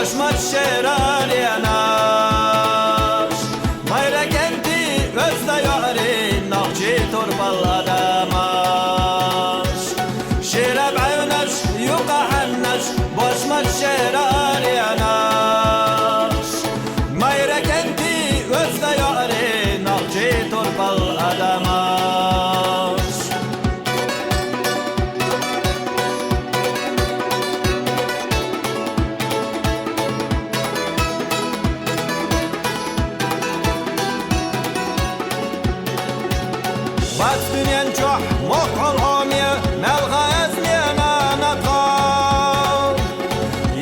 boşmat şeran yanaş Mayra kendi özde yari Nakçı torbal adamaş Şirab aynaş yuka hannaş boşmat şeran yanaş Mayra kendi özde yari Nakçı torbal adamaş Bas dünyen çok mokol homiye Melga ezmiyena natal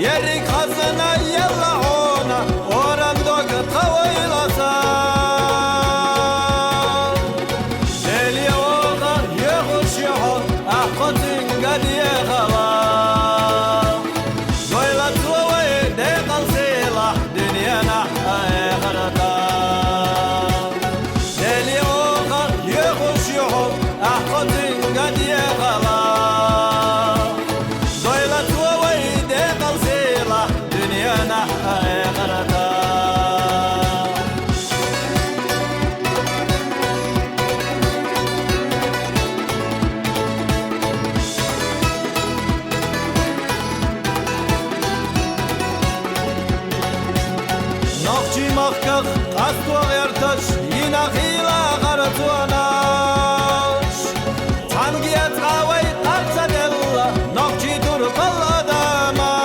Yeri kazına yella ona Oran doga tavaylasan Deli oğa yığış yoğu Akkotin gadiye kala Doyla tuvayı dekal silah Dünyana aygarata Deli oğa yığış yoğu Akkotin gadiye kala Doyla tuvayı dekal silah Dünyana aygarata Nakçı mahkak kastu ertaş Yina hila garatuanaş Tangiyat kavay tarsa della Nakçı turpal adamaş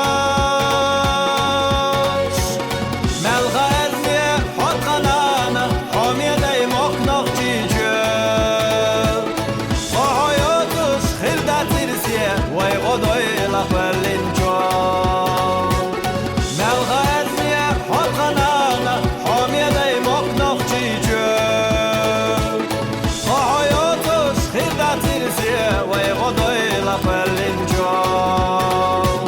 Melga ezmiye hot kanana Homiyedey mok nakçı cöl Kohoyotuş hildat irsiye Vay godoyla kvellin çol Melga ezmiye hot kanana Homiyedey mok nakçı cöl Kohoyotuş hildat irsiye Vay godoyla kvellin çol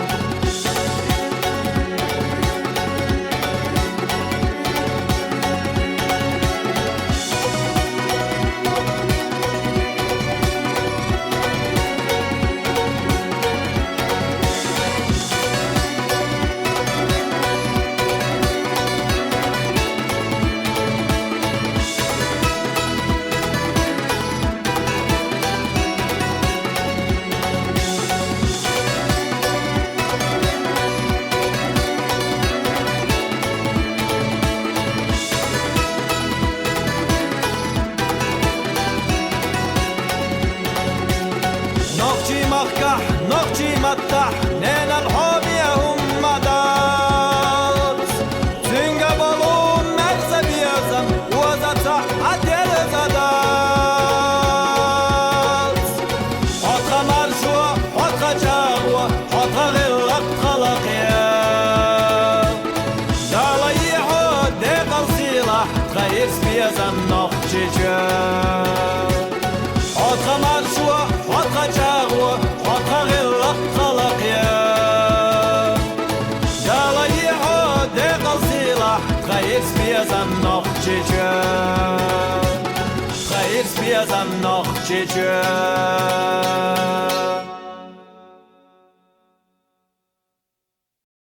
Nakçı makkah, nakçı mattah Nenel hobiye hummadat Zünge balum merse biyazam Uazata adel zadat Hotka marşua, hotka çağua Hotka gillak kalak ya Dalayı ho dekal silah Gayrs biyazam nakçı cöl Hotka marşua, hotka çağua Hotka gillak kalak ya Dalayı ho dekal silah Gayrs biyazam nakçı cöl Gayrs biyazam nakçı cöl